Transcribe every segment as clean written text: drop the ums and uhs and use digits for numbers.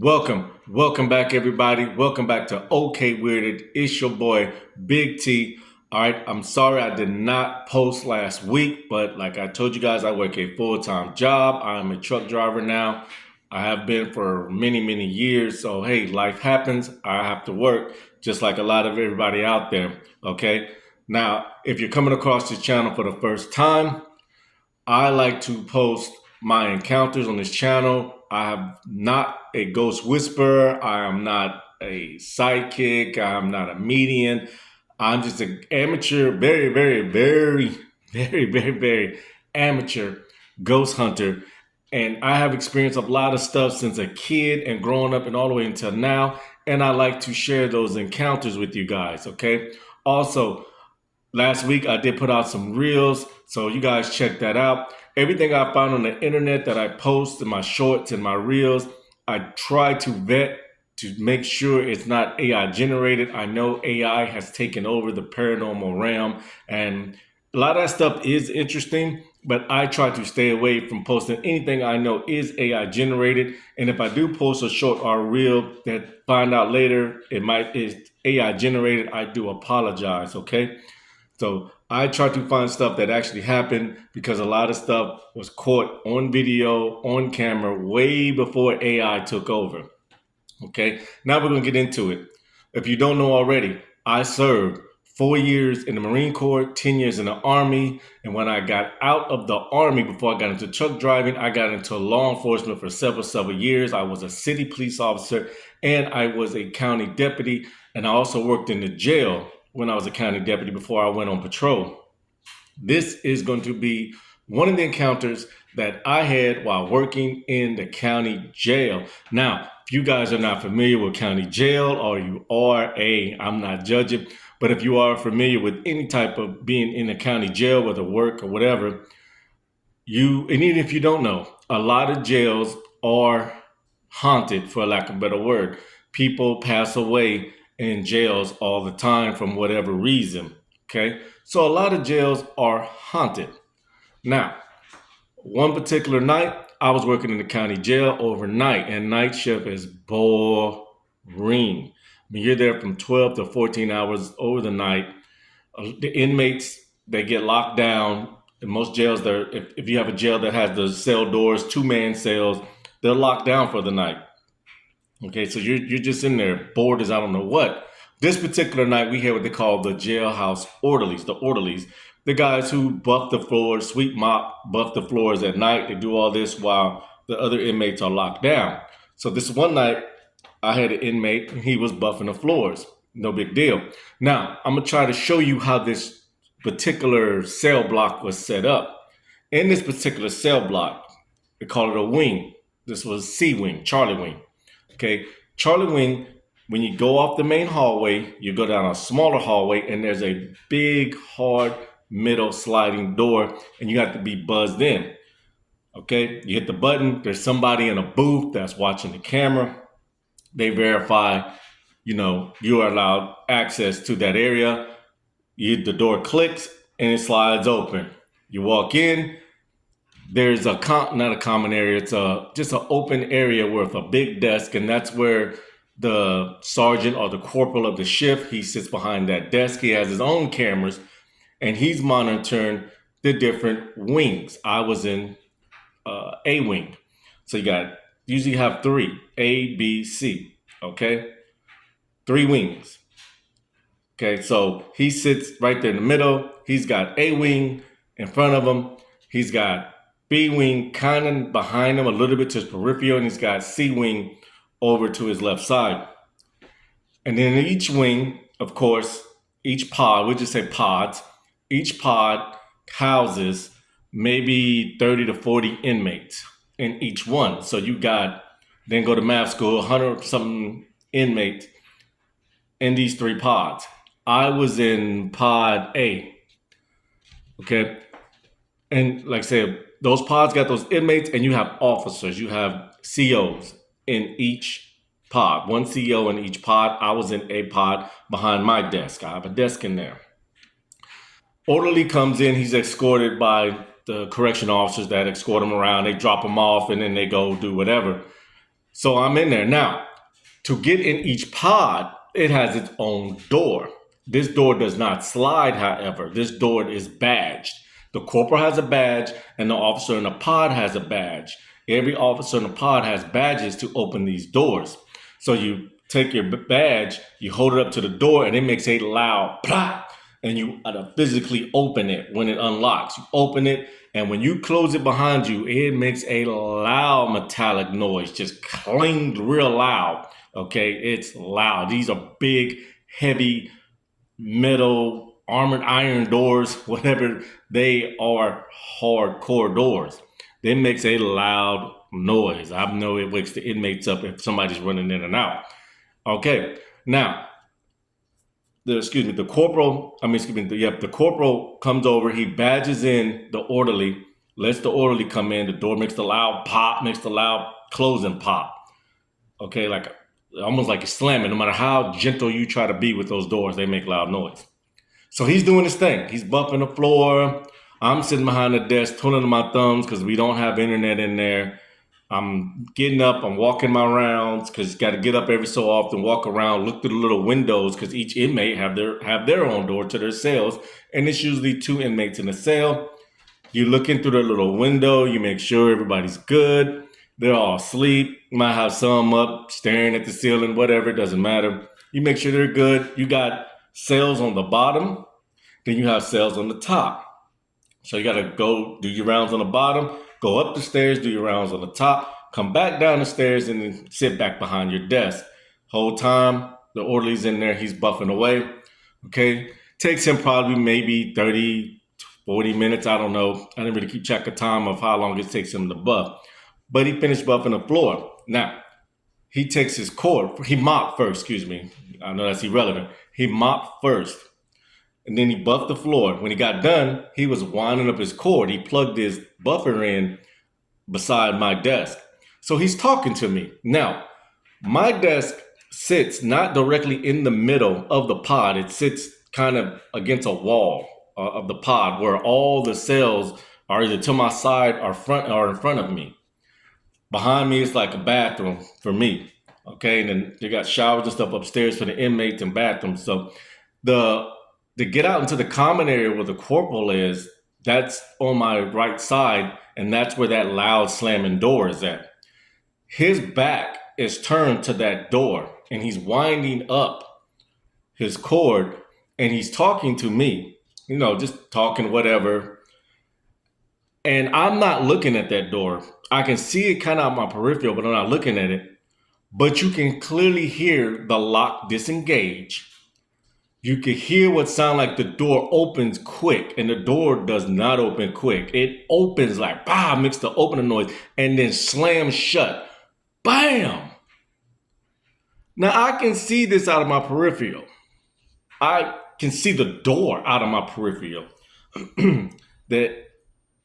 Welcome back, everybody. Welcome back to OK Weirded. It's your boy, Big T. All right, I'm sorry I did not post last week, but like I told you guys, I work a full-time job. I'm a truck driver now. I have been for many years. So, hey, life happens. I have to work just like a lot of everybody out there. Okay. Now, if you're coming across this channel for the first time, I like to post my encounters on this channel. I am not a ghost whisperer. I am not a sidekick. I'm not a medium. I'm just an amateur, very amateur ghost hunter. And I have experienced a lot of stuff since a kid and growing up and all the way until now. And I like to share those encounters with you guys, okay? Also, last week I did put out some reels, so you guys check that out. Everything I found on the internet that I post in my shorts and my reels, I try to vet to make sure it's not AI generated. I know AI has taken over the paranormal realm, and a lot of that stuff is interesting, but I try to stay away from posting anything I know is AI generated. And if I do post a short or reel that find out later it might is AI generated, I do apologize, okay? So I try to find stuff that actually happened because a lot of stuff was caught on video, on camera, way before AI took over. Okay, now we're going to get into it. If you don't know already, I served 4 years in the Marine Corps, 10 years in the Army. And when I got out of the Army, before I got into truck driving, I got into law enforcement for several years. I was a city police officer and I was a county deputy. And I also worked in the jail when I was a county deputy before I went on patrol. This is going to be one of the encounters that I had while working in the county jail. Now, if you guys are not familiar with county jail, or you are I'm not judging, but if you are familiar with any type of being in a county jail, whether work or whatever, and even if you don't know, a lot of jails are haunted, for lack of a better word. People pass away in jails all the time from whatever reason. Okay. So a lot of jails are haunted. Now, one particular night, I was working in the county jail overnight, and night shift is boring. I mean, you're there from 12 to 14 hours over the night. The inmates, they get locked down. In most jails, if you have a jail that has the cell doors, two-man cells, they're locked down for the night. Okay, so you're just in there, bored as I don't know what. This particular night, we had what they call the jailhouse orderlies, the guys who buff the floors, sweep mop, buff the floors at night. They do all this while the other inmates are locked down. So this one night, I had an inmate, and he was buffing the floors. No big deal. Now, I'm gonna try to show you how this particular cell block was set up. In this particular cell block, they call it a wing. This was C wing, Charlie wing. Okay, Charlie wing, when you go off the main hallway, you go down a smaller hallway, and there's a big, hard, middle sliding door, and you have to be buzzed in. Okay, you hit the button, there's somebody in a booth that's watching the camera. They verify, you are allowed access to that area. The door clicks and it slides open. You walk in, there's not a common area, it's just an open area with a big desk, and that's where the sergeant or the corporal of the shift, he sits behind that desk. He has his own cameras, and he's monitoring the different wings. I was in A wing. So usually have three, A, B, C, okay? Three wings. Okay, so he sits right there in the middle. He's got A wing in front of him. He's got B wing kind of behind him, a little bit to his peripheral, and he's got C wing over to his left side. And then in each wing, of course, each pod, we just say pods, each pod houses maybe 30 to 40 inmates in each one. So you got, then go to math school, 100 something inmates in these three pods. I was in pod A. Okay. And like I said, those pods got those inmates, and you have officers, you have COs in each pod, one CO in each pod. I was in a pod behind my desk. I have a desk in there. Orderly comes in, he's escorted by the correction officers that escort him around. They drop him off and then they go do whatever. So I'm in there. Now, to get in each pod, it has its own door. This door does not slide, however. This door is badged. The corporal has a badge, and the officer in the pod has a badge. Every officer in the pod has badges to open these doors. So you take your badge, you hold it up to the door, and it makes a loud plop, and you physically open it when it unlocks. You open it, and when you close it behind you, it makes a loud metallic noise, just clings real loud. Okay, it's loud. These are big, heavy metal, armored iron doors, whatever. They are hardcore doors. It makes a loud noise. I know it wakes the inmates up if somebody's running in and out. Okay, now the corporal. The corporal comes over. He badges in the orderly, lets the orderly come in. The door makes the loud pop, makes the loud closing pop. Okay, like almost like it's slamming. No matter how gentle you try to be with those doors, they make loud noise. So he's doing his thing. He's bumping the floor. I'm sitting behind the desk, twiddling my thumbs because we don't have internet in there. I'm getting up. I'm walking my rounds because you got to get up every so often, walk around, look through the little windows because each inmate have their own door to their cells, and it's usually 2 inmates in a cell. You look in through the little window. You make sure everybody's good. They're all asleep. You might have some up staring at the ceiling, whatever. It doesn't matter. You make sure they're good. You got cells on the bottom. Then you have cells on the top. So you got to go do your rounds on the bottom, go up the stairs, do your rounds on the top, come back down the stairs, and then sit back behind your desk. Whole time, the orderly's in there. He's buffing away. Okay. Takes him probably maybe 30, 40 minutes. I don't know. I didn't really keep track of time of how long it takes him to buff. But he finished buffing the floor. Now, he takes his cord. He mopped first, excuse me. I know that's irrelevant. He mopped first. And then he buffed the floor. When he got done, he was winding up his cord. He plugged his buffer in beside my desk. So he's talking to me. Now, my desk sits not directly in the middle of the pod. It sits kind of against a wall of the pod where all the cells are either to my side or in front of me. Behind me is like a bathroom for me. Okay, and then they got showers and stuff upstairs for the inmates and bathrooms. So to get out into the common area where the corporal is, that's on my right side, and that's where that loud slamming door is at. His back is turned to that door, and he's winding up his cord, and he's talking to me, just talking whatever. And I'm not looking at that door. I can see it kind of on my peripheral, but I'm not looking at it. But you can clearly hear the lock disengage. You can hear what sounds like the door opens quick, and the door does not open quick. It opens like, bah, makes the opening noise, and then slams shut. Bam! Now, I can see this out of my peripheral. I can see the door out of my peripheral. The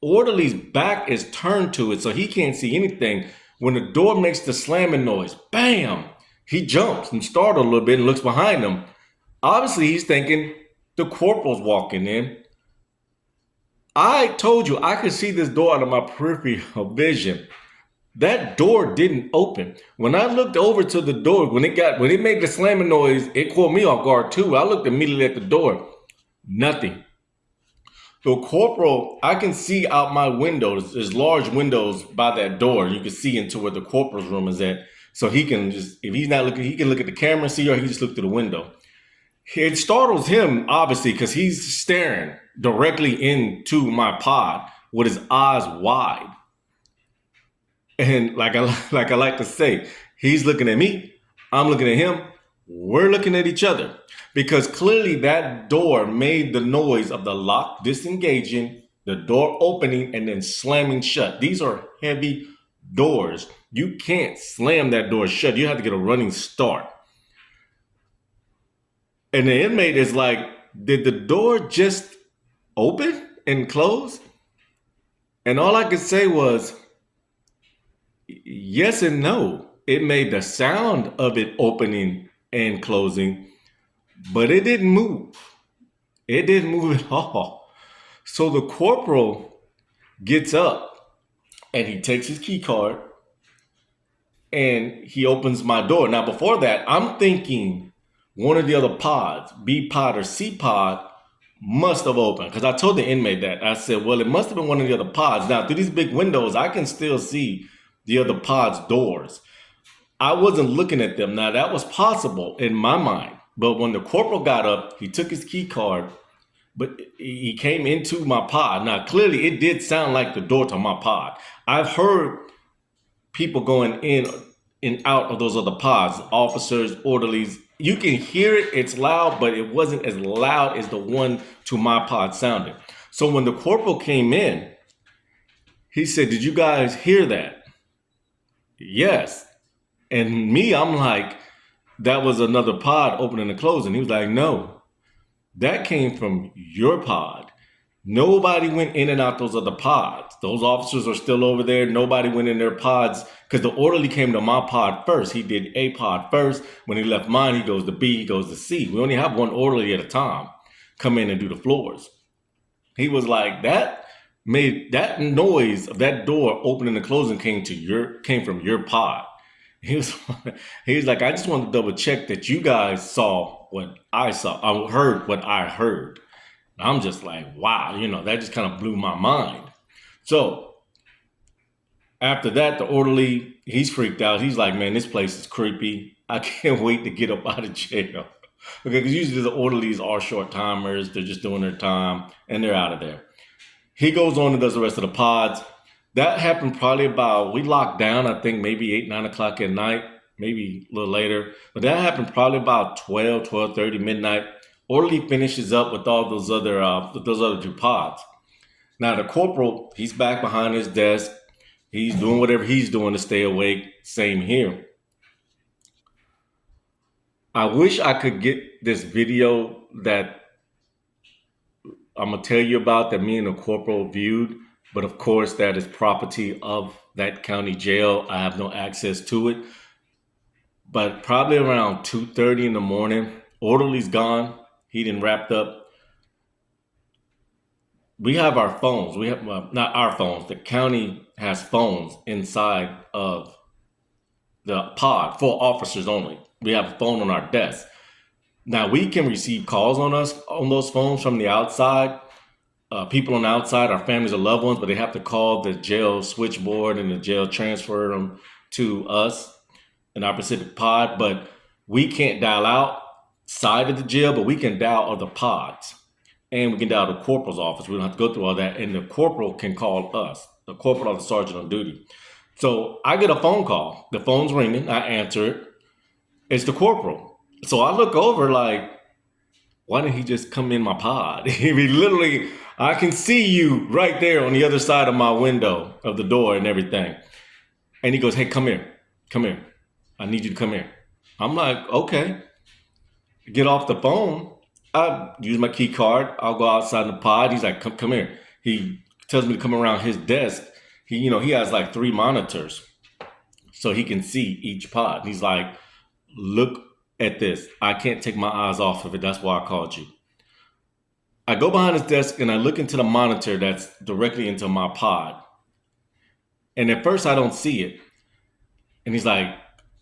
orderly's back is turned to it, so he can't see anything. When the door makes the slamming noise, bam! He jumps and startled a little bit and looks behind him. Obviously, he's thinking the corporal's walking in. I told you I could see this door out of my peripheral vision. That door didn't open. When I looked over to the door, when it made the slamming noise, it caught me off guard too. I looked immediately at the door. Nothing. The corporal, I can see out my windows. There's large windows by that door. You can see into where the corporal's room is at. So he can just, if he's not looking, he can look at the camera and see, or he can just look through the window. It startles him, obviously, because he's staring directly into my pod with his eyes wide. And like I like to say, he's looking at me, I'm looking at him, we're looking at each other. Because clearly that door made the noise of the lock disengaging, the door opening, and then slamming shut. These are heavy doors. You can't slam that door shut. You have to get a running start. And the inmate is like, did the door just open and close? And all I could say was, yes and no. It made the sound of it opening and closing, but it didn't move. It didn't move at all. So the corporal gets up and he takes his key card and he opens my door. Now, before that, I'm thinking one of the other pods, B pod or C pod, must have opened, because I told the inmate that. I said, well, it must have been one of the other pods. Now, through these big windows, I can still see the other pod's doors. I wasn't looking at them. Now, that was possible in my mind. But when the corporal got up, he took his key card, but he came into my pod. Now, clearly, it did sound like the door to my pod. I've heard people going in and out of those other pods, officers, orderlies. You can hear it, it's loud, but it wasn't as loud as the one to my pod sounded. So when the corporal came in, he said, did you guys hear that? Yes. And me, I'm like, that was another pod opening and closing. He was like, no, that came from your pod. Nobody went in and out those other pods. Those officers are still over there. Nobody went in their pods because the orderly came to my pod first. He did A pod first. When he left mine, he goes to B, he goes to C. We only have one orderly at a time come in and do the floors. He was like, that noise of that door opening and closing came from your pod. He was like, I just wanted to double check that you guys saw what I saw. I heard what I heard. I'm just like, wow, that just kind of blew my mind. So after that, the orderly, he's freaked out. He's like, man, this place is creepy. I can't wait to get up out of jail. Okay, because usually the orderlies are short timers. They're just doing their time and they're out of there. He goes on and does the rest of the pods. That happened probably we locked down, I think maybe 8, 9 o'clock at night, maybe a little later. But that happened probably about 12:30, midnight. Orderly finishes up with all those other two pods. Now the corporal, he's back behind his desk. He's doing whatever he's doing to stay awake. Same here. I wish I could get this video that I'm gonna tell you about that me and the corporal viewed, but of course that is property of that county jail. I have no access to it. But probably around 2:30 in the morning, orderly's gone. He done wrapped up. We have our phones. We have not our phones. The county has phones inside of the pod for officers only. We have a phone on our desk. Now we can receive calls on those phones from the outside. People on the outside, our families or loved ones, but they have to call the jail switchboard and the jail transfer them to us in our Pacific pod. But we can't dial outside of the jail, but we can dial other pods. And we can dial the corporal's office. We don't have to go through all that. And the corporal can call us, the corporal or the sergeant on duty. So I get a phone call. The phone's ringing. I answer it. It's the corporal. So I look over like, why didn't he just come in my pod? I mean, literally, I can see you right there on the other side of my window of the door and everything. And he goes, hey, come here. Come here. I need you to come here. I'm like, okay. Get off the phone. I use my key card. I'll go outside the pod. He's like, come here. He tells me to come around his desk. He has like 3 monitors so he can see each pod. He's like, look at this. I can't take my eyes off of it. That's why I called you. I go behind his desk and I look into the monitor that's directly into my pod. And at first I don't see it. And he's like,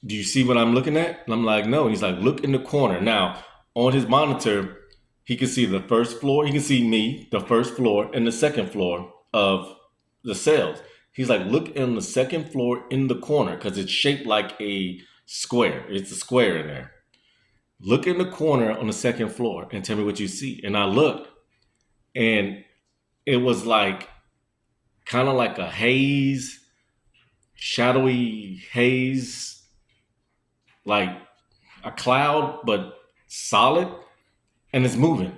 do you see what I'm looking at? And I'm like, no. And he's like, look in the corner. Now, on his monitor, he can see the first floor. He can see me, the first floor, and the second floor of the cells. He's like, look in the second floor in the corner because it's shaped like a square. It's a square in there. Look in the corner on the second floor and tell me what you see. And I looked, and it was like kind of like a haze, shadowy haze, like a cloud, but solid, and it's moving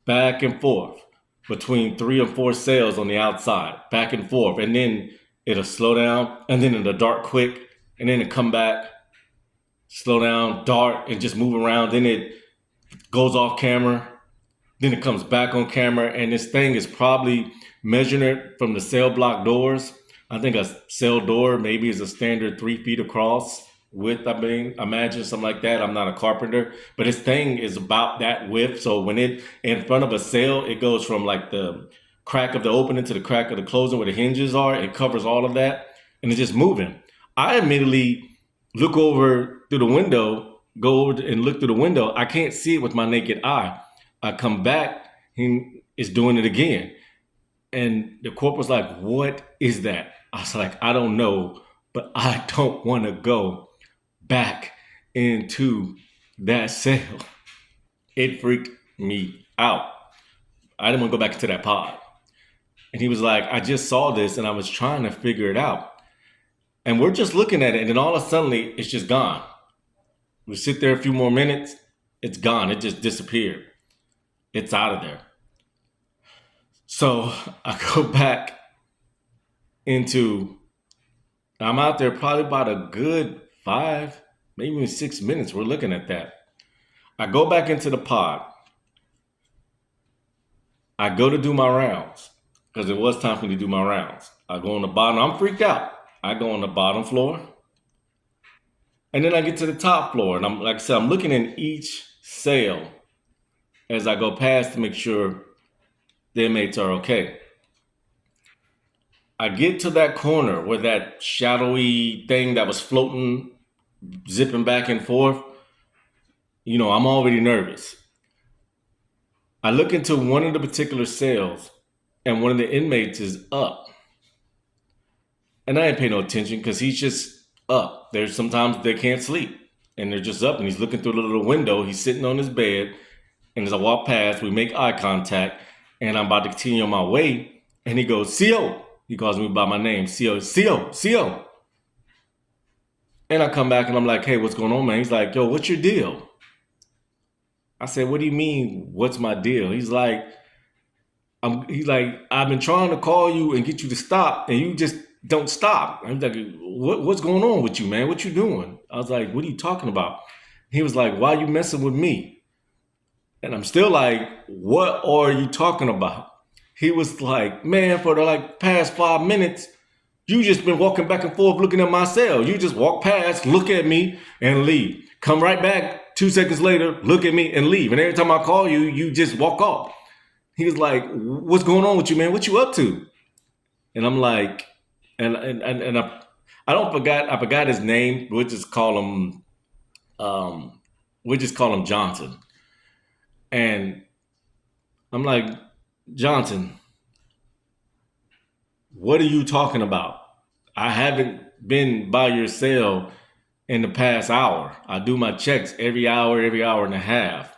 back and forth between 3 or 4 cells on the outside, back and forth. And then it'll slow down, and then it'll dart quick, and then it'll come back, slow down, dart, and just move around. Then it goes off camera. Then it comes back on camera. And this thing is probably measuring it from the cell block doors. I think a cell door maybe is a standard 3 feet across width, I mean, imagine something like that. I'm not a carpenter, but this thing is about that width. So when it in front of a cell, it goes from like the crack of the opening to the crack of the closing where the hinges are. It covers all of that, and it's just moving. I immediately look over through the window, go over and look through the window. I can't see it with my naked eye. I come back, he is doing it again. And the corporal's like, "What is that?" I was like, "I don't know, but I don't want to go back into that cell." It freaked me out. I didn't want to go back into that pod. And he was like, "I just saw this and I was trying to figure it out." And we're just looking at it, and then all of a sudden, it's just gone. We sit there a few more minutes, it's gone. It just disappeared. It's out of there. So I go back into, I'm out there probably about a good 5, maybe even 6 minutes. We're looking at that. I go back into the pod. I go to do my rounds because it was time for me to do my rounds. I go on the bottom. I'm freaked out. I go on the bottom floor. And then I get to the top floor. And I'm, like I said, I'm looking in each cell as I go past to make sure the inmates are okay. I get to that corner where that shadowy thing that was floating, zipping back and forth. I'm already nervous. I look into one of the particular cells, and one of the inmates is up. And I ain't pay no attention because he's just up. There's sometimes they can't sleep, and they're just up, and he's looking through the little window. He's sitting on his bed, and as I walk past, we make eye contact, and I'm about to continue on my way, and he goes, "CO." He calls me by my name, CO, CO, CO. And I come back, and I'm like, "Hey, what's going on, man?" He's like, "Yo, what's your deal?" I said, "What do you mean, what's my deal?" He's like, he's like, "I've been trying to call you and get you to stop, and you just don't stop." I'm like, what's going on with you, man? What you doing?" I was like, "What are you talking about?" He was like, "Why are you messing with me?" And I'm still like, "What are you talking about?" He was like, "Man, for the past 5 minutes, you just been walking back and forth looking at my cell. You just walk past, look at me, and leave. Come right back 2 seconds later, look at me and leave. And every time I call you, you just walk off." He was like, "What's going on with you, man? What you up to?" And I'm like, and I forgot his name. Um, we'll just call him Johnson. And I'm like, "Johnson, what are you talking about? I haven't been by your cell in the past hour. I do my checks every hour and a half.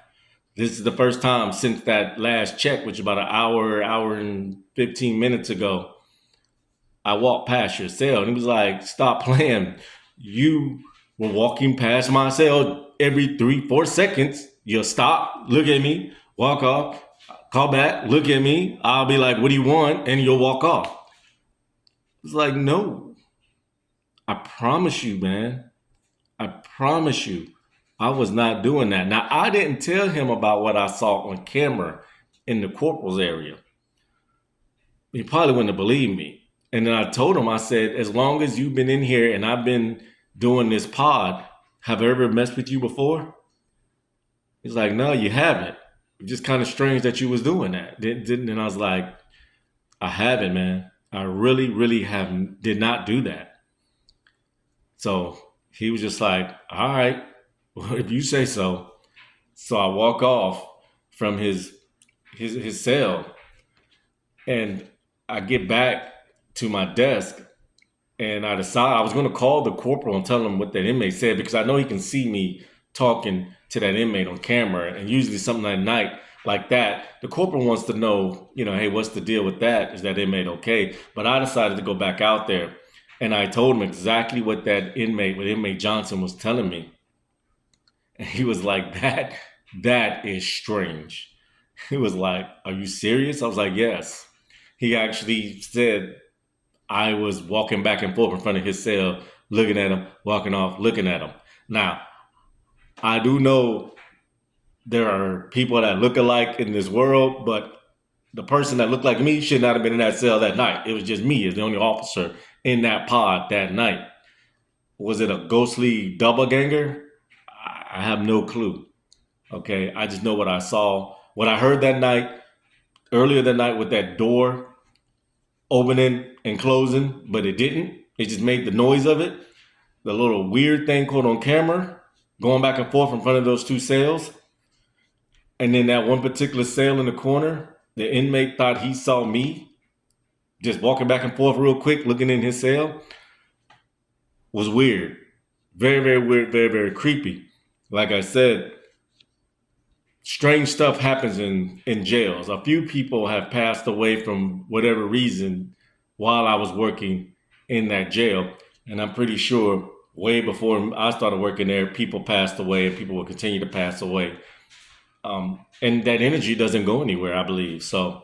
This is the first time since that last check, which is about an hour and 15 minutes ago, I walked past your cell." And he was like, "Stop playing. You were walking past my cell every 3, 4 seconds. You'll stop, look at me, walk off, call back, look at me. I'll be like, 'What do you want?' And you'll walk off." It's like, "No, I promise you, man. I promise you, I was not doing that." Now, I didn't tell him about what I saw on camera in the corporal's area. He probably wouldn't have believed me. And then I told him, I said, "As long as you've been in here and I've been doing this pod, have I ever messed with you before?" He's like, "No, you haven't. It's just kind of strange that you was doing that." Didn't And I was like, "I haven't, man. I really, really haven't. Did not do that." So he was just like, "All right, well, if you say so." So I walk off from his cell, and I get back to my desk, and I decide I was going to call the corporal and tell him what that inmate said, because I know he can see me talking to that inmate on camera. And usually something at night like that, the corporal wants to know, "Hey, what's the deal with that? Is that inmate okay?" But I decided to go back out there, and I told him exactly what what inmate Johnson was telling me. And he was like, that is strange." He was like, "Are you serious?" I was like, "Yes." He actually said I was walking back and forth in front of his cell, looking at him, walking off, looking at him. Now, I do know there are people that look alike in this world, but the person that looked like me should not have been in that cell that night. It was just me as the only officer in that pod that night. Was it a ghostly doubleganger? I have no clue. Okay, I just know what I saw, what I heard that night, earlier that night, with that door opening and closing, but it didn't. It just made the noise of it. the little weird thing caught on camera, going back and forth in front of those two cells. And then that one particular cell in the corner, the inmate thought he saw me just walking back and forth real quick, looking in his cell. Was weird. Very, very weird, very, very creepy. Like I said, strange stuff happens in jails. A few people have passed away from whatever reason while I was working in that jail. And I'm pretty sure way before I started working there, people passed away and people will continue to pass away. And that energy doesn't go anywhere, I believe. So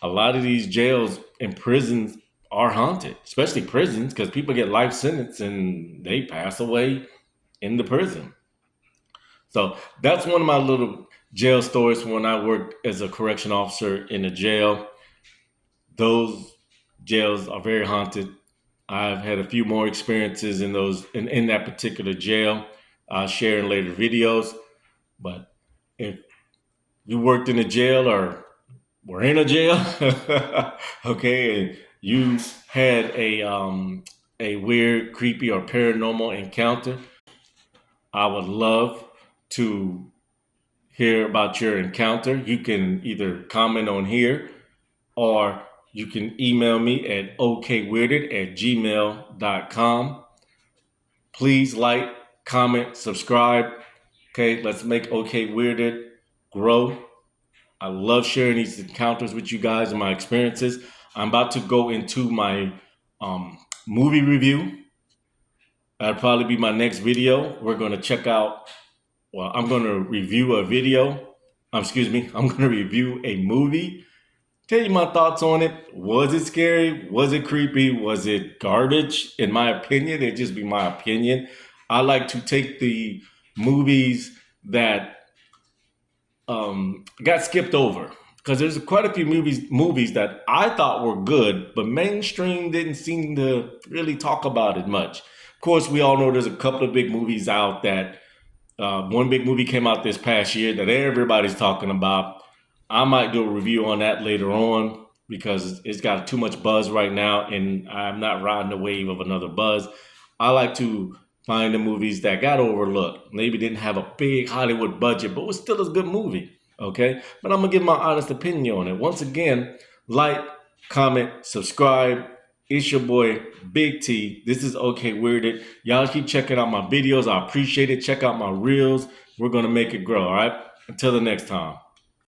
a lot of these jails and prisons are haunted, especially prisons, because people get life sentence and they pass away in the prison. So that's one of my little jail stories from when I worked as a correction officer in a jail. Those jails are very haunted. I've had a few more experiences in those in that particular jail. I'll share in later videos. But if you worked in a jail or were in a jail, okay, and you had a weird, creepy, or paranormal encounter, I would love to hear about your encounter. You can either comment on here or you can email me at okweirded@gmail.com. Please like, comment, subscribe. Okay, let's make OK Weirded grow. I love sharing these encounters with you guys and my experiences. I'm about to go into my movie review. That'll probably be my next video. We're going to check out, well, I'm going to review a video. Excuse me, I'm going to review a movie. Tell you my thoughts on it. Was it scary? Was it creepy? Was it garbage? In my opinion, it'd just be my opinion. I like to take the movies that got skipped over, because there's quite a few movies that I thought were good, but mainstream didn't seem to really talk about it much. Of course, we all know there's a couple of big movies out that one big movie came out this past year that everybody's talking about. I might do a review on that later on because it's got too much buzz right now, and I'm not riding the wave of another buzz. I like to find the movies that got overlooked. Maybe didn't have a big Hollywood budget, but was still a good movie. Okay? But I'm going to give my honest opinion on it. Once again, like, comment, subscribe. It's your boy, Big T. This is OK Weirded. Y'all keep checking out my videos. I appreciate it. Check out my reels. We're going to make it grow, all right? Until the next time.